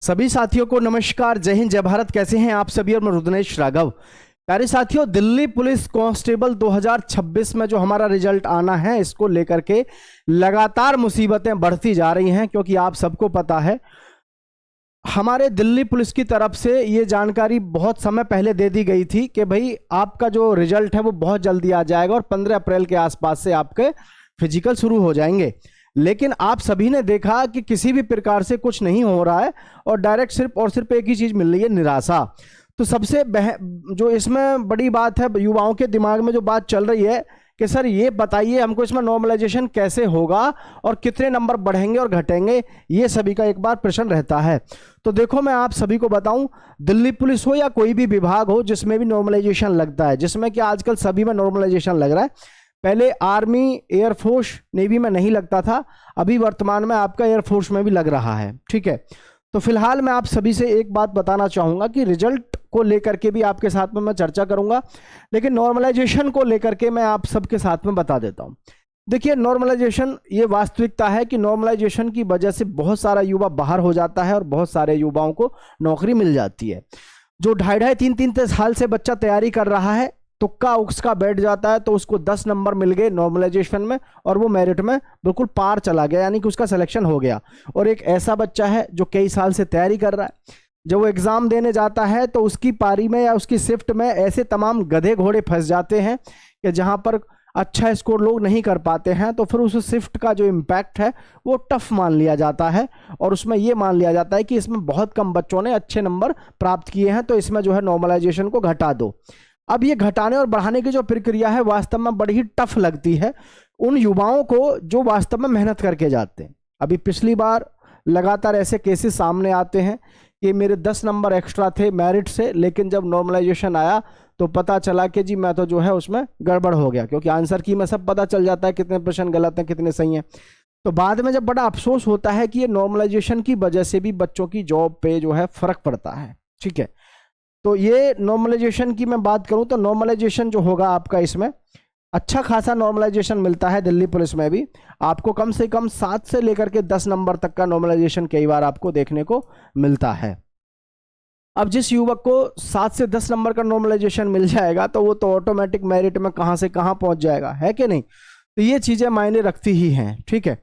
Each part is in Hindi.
सभी साथियों को नमस्कार, जय हिंद, जय भारत। कैसे हैं आप सभी? और मैं रुद्रनेश राघव। प्यारे साथियों, दिल्ली पुलिस कांस्टेबल 2026 में जो हमारा रिजल्ट आना है, इसको लेकर के लगातार मुसीबतें बढ़ती जा रही हैं, क्योंकि आप सबको पता है हमारे दिल्ली पुलिस की तरफ से ये जानकारी बहुत समय पहले दे दी गई थी कि भाई आपका जो रिजल्ट है वो बहुत जल्दी आ जाएगा और 15 अप्रैल के आसपास से आपके फिजिकल शुरू हो जाएंगे। लेकिन आप सभी ने देखा कि किसी भी प्रकार से कुछ नहीं हो रहा है और डायरेक्ट सिर्फ और सिर्फ एक ही चीज मिल रही है, निराशा। तो सबसे जो इसमें बड़ी बात है, युवाओं के दिमाग में जो बात चल रही है कि सर ये बताइए हमको इसमें नॉर्मलाइजेशन कैसे होगा और कितने नंबर बढ़ेंगे और घटेंगे, ये सभी का एक बार प्रश्न रहता है। तो देखो, मैं आप सभी को बताऊं, दिल्ली पुलिस हो या कोई भी विभाग हो जिसमें भी नॉर्मलाइजेशन लगता है, जिसमें कि आजकल सभी में नॉर्मलाइजेशन लग रहा है। पहले आर्मी, एयरफोर्स, नेवी में नहीं लगता था, अभी वर्तमान में आपका एयरफोर्स में भी लग रहा है। ठीक है, तो फिलहाल मैं आप सभी से एक बात बताना चाहूंगा कि रिजल्ट को लेकर के भी आपके साथ में मैं चर्चा करूंगा, लेकिन नॉर्मलाइजेशन को लेकर के मैं आप सबके साथ में बता देता हूं। देखिए, नॉर्मलाइजेशन ये वास्तविकता है कि नॉर्मलाइजेशन की वजह से बहुत सारा युवा बाहर हो जाता है और बहुत सारे युवाओं को नौकरी मिल जाती है। जो 2.5-3 साल से बच्चा तैयारी कर रहा है, तुक्का उसका बैठ जाता है तो उसको 10 नंबर मिल गए नॉर्मलाइजेशन में और वो मेरिट में बिल्कुल पार चला गया, यानी कि उसका सिलेक्शन हो गया। और एक ऐसा बच्चा है जो कई साल से तैयारी कर रहा है, जब वो एग्जाम देने जाता है तो उसकी पारी में या उसकी शिफ्ट में ऐसे तमाम गधे घोड़े फंस जाते हैं कि जहां पर अच्छा स्कोर लोग नहीं कर पाते हैं, तो फिर उस शिफ्ट का जो इम्पैक्ट है वो टफ मान लिया जाता है और उसमें ये मान लिया जाता है कि इसमें बहुत कम बच्चों ने अच्छे नंबर प्राप्त किए हैं, तो इसमें जो है नॉर्मलाइजेशन को घटा दो। अब ये घटाने और बढ़ाने की जो प्रक्रिया है वास्तव में बड़ी ही टफ लगती है उन युवाओं को जो वास्तव में मेहनत करके जाते हैं। अभी पिछली बार लगातार ऐसे केसेस सामने आते हैं कि मेरे 10 नंबर एक्स्ट्रा थे मेरिट से, लेकिन जब नॉर्मलाइजेशन आया तो पता चला कि जी मैं तो जो है उसमें गड़बड़ हो गया, क्योंकि आंसर की में सब पता चल जाता है कितने प्रश्न गलत हैं कितने सही हैं। तो बाद में जब बड़ा अफसोस होता है कि ये नॉर्मलाइजेशन की वजह से भी बच्चों की जॉब पे जो है फर्क पड़ता है। ठीक है, तो ये नॉर्मलाइजेशन की मैं बात करूं तो नॉर्मलाइजेशन जो होगा आपका, इसमें अच्छा खासा नॉर्मलाइजेशन मिलता है। दिल्ली पुलिस में भी आपको कम से कम 7 से लेकर के 10 नंबर तक का नॉर्मलाइजेशन कई बार आपको देखने को मिलता है। अब जिस युवक को 7 से 10 नंबर का नॉर्मलाइजेशन मिल जाएगा तो वो तो ऑटोमेटिक मेरिट में कहां से कहां पहुंच जाएगा, है कि नहीं? तो ये चीजें मायने रखती ही हैं। ठीक है,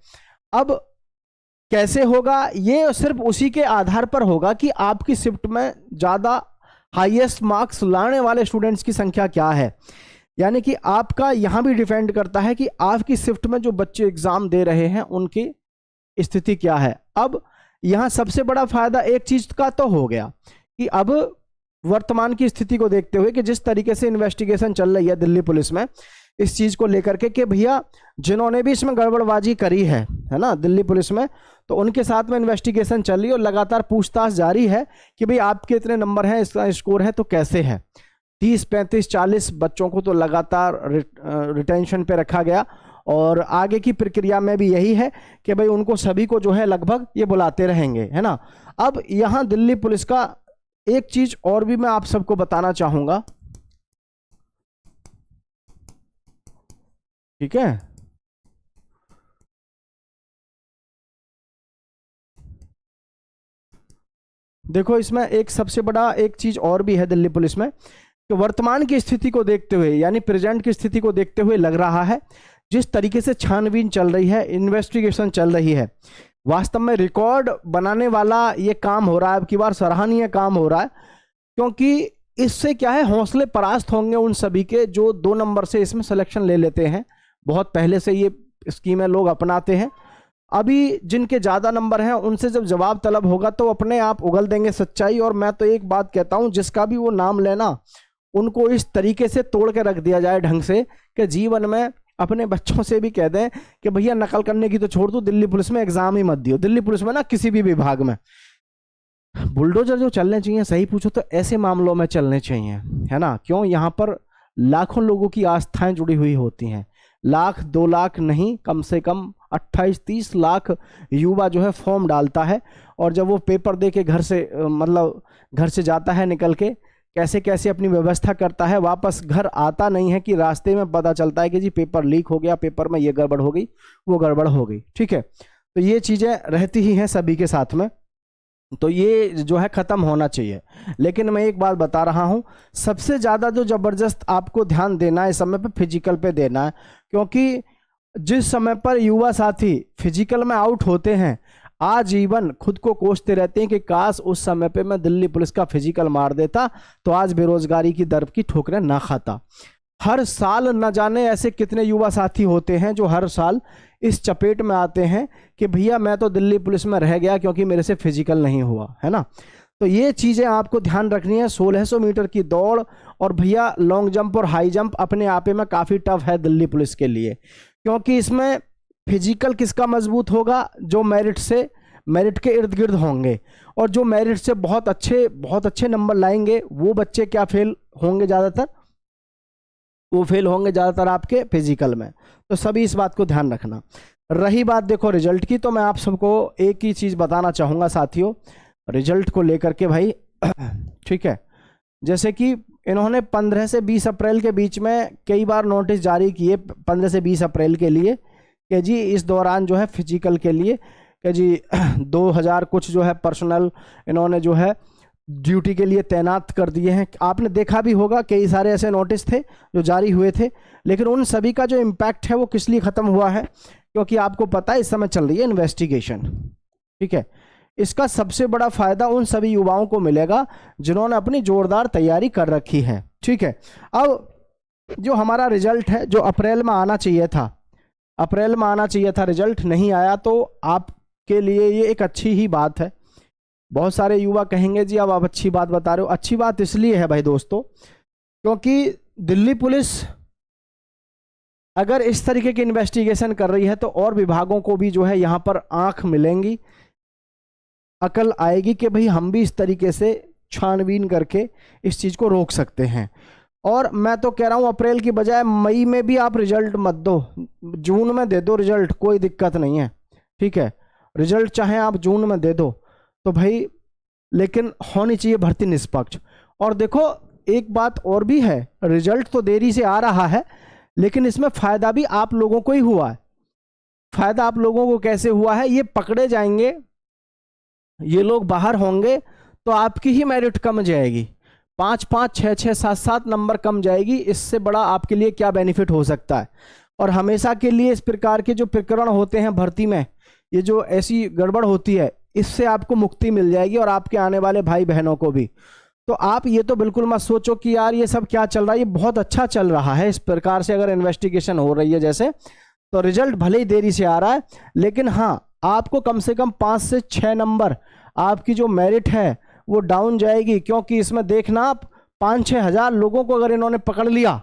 अब कैसे होगा? ये सिर्फ उसी के आधार पर होगा कि आपकी शिफ्ट में ज्यादा हाईएस्ट मार्क्स लाने वाले स्टूडेंट्स की संख्या क्या है, यानी कि आपका यहां भी डिपेंड करता है कि आपकी शिफ्ट में जो बच्चे एग्जाम दे रहे हैं उनकी स्थिति क्या है। अब यहां सबसे बड़ा फायदा एक चीज का तो हो गया कि अब वर्तमान की स्थिति को देखते हुए कि जिस तरीके से इन्वेस्टिगेशन चल रही है दिल्ली पुलिस में इस चीज को लेकर के कि भैया जिन्होंने भी इसमें गड़बड़बाजी करी है ना दिल्ली पुलिस में, तो उनके साथ में इन्वेस्टिगेशन चल रही है और लगातार पूछताछ जारी है कि भाई आपके इतने नंबर हैं, इसका स्कोर है तो कैसे है। 30, 35, 40 बच्चों को तो लगातार रिटेंशन पे रखा गया और आगे की प्रक्रिया में भी यही है कि भाई उनको सभी को जो है लगभग ये बुलाते रहेंगे, है ना। अब यहाँ दिल्ली पुलिस का एक चीज और भी मैं आप सबको बताना चाहूंगा। ठीक है, देखो इसमें एक सबसे बड़ा एक चीज और भी है दिल्ली पुलिस में कि वर्तमान की स्थिति को देखते हुए, यानी प्रेजेंट की स्थिति को देखते हुए लग रहा है जिस तरीके से छानबीन चल रही है, इन्वेस्टिगेशन चल रही है, वास्तव में रिकॉर्ड बनाने वाला ये काम हो रहा है। अब की बार सराहनीय काम हो रहा है, क्योंकि इससे क्या है, हौसले परास्त होंगे उन सभी के जो 2 नंबर से इसमें सिलेक्शन ले लेते हैं। बहुत पहले से ये स्कीमें लोग अपनाते हैं। अभी जिनके ज़्यादा नंबर हैं उनसे जब जवाब तलब होगा तो अपने आप उगल देंगे सच्चाई। और मैं तो एक बात कहता हूं, जिसका भी वो नाम लेना उनको इस तरीके से तोड़ के रख दिया जाए ढंग से कि जीवन में अपने बच्चों से भी कह दें कि भैया नकल करने की तो छोड़ दो, दिल्ली पुलिस में एग्जाम ही मत दियो। दिल्ली पुलिस में ना किसी भी विभाग में बुलडोजर जो चलने चाहिए, सही पूछो तो ऐसे मामलों में चलने चाहिए, है ना। क्यों? यहाँ पर लाखों लोगों की आस्थाएं जुड़ी हुई होती हैं, 1-2 लाख नहीं, कम से कम 28-30 लाख युवा जो है फॉर्म डालता है और जब वो पेपर दे के घर से मतलब घर से जाता है निकल के, कैसे कैसे अपनी व्यवस्था करता है, वापस घर आता नहीं है कि रास्ते में पता चलता है कि जी पेपर लीक हो गया, पेपर में ये गड़बड़ हो गई, वो गड़बड़ हो गई। ठीक है, तो ये चीज़ें रहती ही हैं सभी के साथ में। तो ये जो है ख़त्म होना चाहिए। लेकिन मैं एक बात बता रहा हूँ, सबसे ज़्यादा जो ज़बरदस्त आपको ध्यान देना है इस समय पे फिजिकल पे देना है, क्योंकि जिस समय पर युवा साथी फिजिकल में आउट होते हैं आजीवन खुद को कोसते रहते हैं कि काश उस समय पे मैं दिल्ली पुलिस का फिजिकल मार देता तो आज बेरोजगारी की दर की ठोकरें ना खाता। हर साल न जाने ऐसे कितने युवा साथी होते हैं जो हर साल इस चपेट में आते हैं कि भैया मैं तो दिल्ली पुलिस में रह गया क्योंकि मेरे से फिजिकल नहीं हुआ, है ना। तो ये चीज़ें आपको ध्यान रखनी है। 1600 मीटर की दौड़ और भैया लॉन्ग जंप और हाई जंप अपने आप में काफ़ी टफ है दिल्ली पुलिस के लिए, क्योंकि इसमें फिजिकल किसका मजबूत होगा, जो मेरिट के इर्द गिर्द होंगे, और जो मेरिट से बहुत अच्छे नंबर लाएंगे वो बच्चे क्या फेल होंगे, ज़्यादातर वो फेल होंगे ज़्यादातर आपके फिजिकल में। तो सभी इस बात को ध्यान रखना। रही बात देखो रिजल्ट की, तो मैं आप सबको एक ही चीज़ बताना चाहूँगा साथियों रिजल्ट को लेकर के भाई ठीक है। जैसे कि इन्होंने 15 से 20 अप्रैल के बीच में कई बार नोटिस जारी किए 15 से 20 अप्रैल के लिए कि जी इस दौरान जो है फिजिकल के लिए कि जी 2000 कुछ जो है पर्सनल इन्होंने जो है ड्यूटी के लिए तैनात कर दिए हैं। आपने देखा भी होगा कई सारे ऐसे नोटिस थे जो जारी हुए थे, लेकिन उन सभी का जो इम्पैक्ट है वो किस लिए ख़त्म हुआ है, क्योंकि आपको पता है इस समय चल रही है इन्वेस्टिगेशन, ठीक है। इसका सबसे बड़ा फायदा उन सभी युवाओं को मिलेगा जिन्होंने अपनी जोरदार तैयारी कर रखी है, ठीक है। अब जो हमारा रिजल्ट है जो अप्रैल में आना चाहिए था, रिजल्ट नहीं आया, तो आपके लिए ये एक अच्छी ही बात है। बहुत सारे युवा कहेंगे जी अब आप अच्छी बात बता रहे हो। अच्छी बात इसलिए है भाई दोस्तों क्योंकि दिल्ली पुलिस अगर इस तरीके की इन्वेस्टिगेशन कर रही है तो और विभागों को भी जो है यहाँ पर आंख मिलेंगी, अकल आएगी कि भाई हम भी इस तरीके से छानबीन करके इस चीज़ को रोक सकते हैं। और मैं तो कह रहा हूँ अप्रैल की बजाय मई में भी आप रिजल्ट मत दो, जून में दे दो रिजल्ट, कोई दिक्कत नहीं है, ठीक है। रिजल्ट चाहे आप जून में दे दो तो भाई, लेकिन होनी चाहिए भर्ती निष्पक्ष। और देखो एक बात और भी है, रिजल्ट तो देरी से आ रहा है लेकिन इसमें फ़ायदा भी आप लोगों को ही हुआ है। फ़ायदा आप लोगों को कैसे हुआ है, ये पकड़े जाएंगे, ये लोग बाहर होंगे तो आपकी ही मेरिट कम जाएगी, 5-5, 6-6, 7-7 नंबर कम जाएगी। इससे बड़ा आपके लिए क्या बेनिफिट हो सकता है। और हमेशा के लिए इस प्रकार के जो प्रकरण होते हैं भर्ती में, ये जो ऐसी गड़बड़ होती है, इससे आपको मुक्ति मिल जाएगी और आपके आने वाले भाई बहनों को भी। तो आप ये तो बिल्कुल मत सोचो कि यार ये सब क्या चल रहा है, ये बहुत अच्छा चल रहा है। इस प्रकार से अगर इन्वेस्टिगेशन हो रही है जैसे, तो रिजल्ट भले ही देरी से आ रहा है लेकिन हाँ आपको कम से कम 5 से 6 नंबर आपकी जो मेरिट है वो डाउन जाएगी। क्योंकि इसमें देखना आप 5-6 हज़ार लोगों को अगर इन्होंने पकड़ लिया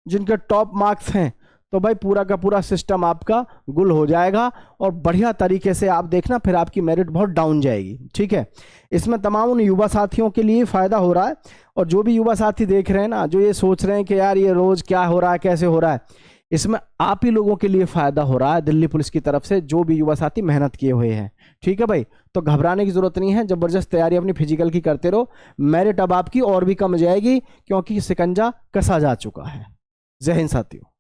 जिनके टॉप मार्क्स हैं, तो भाई पूरा का पूरा सिस्टम आपका गुल हो जाएगा और बढ़िया तरीके से आप देखना फिर आपकी मेरिट बहुत डाउन जाएगी, ठीक है। इसमें तमाम उन युवा साथियों के लिए फ़ायदा हो रहा है। और जो भी युवा साथी देख रहे हैं ना, जो ये सोच रहे हैं कि यार ये रोज़ क्या हो रहा है, कैसे हो रहा है, इसमें आप ही लोगों के लिए फ़ायदा हो रहा है दिल्ली पुलिस की तरफ से, जो भी युवा साथी मेहनत किए हुए हैं, ठीक है भाई। तो घबराने की ज़रूरत नहीं है, ज़बरदस्त तैयारी अपनी फिजिकल की करते रहो। मेरिट अब आपकी और भी कम जाएगी क्योंकि शिकंजा कसा जा चुका है। जय हिंद साथियों।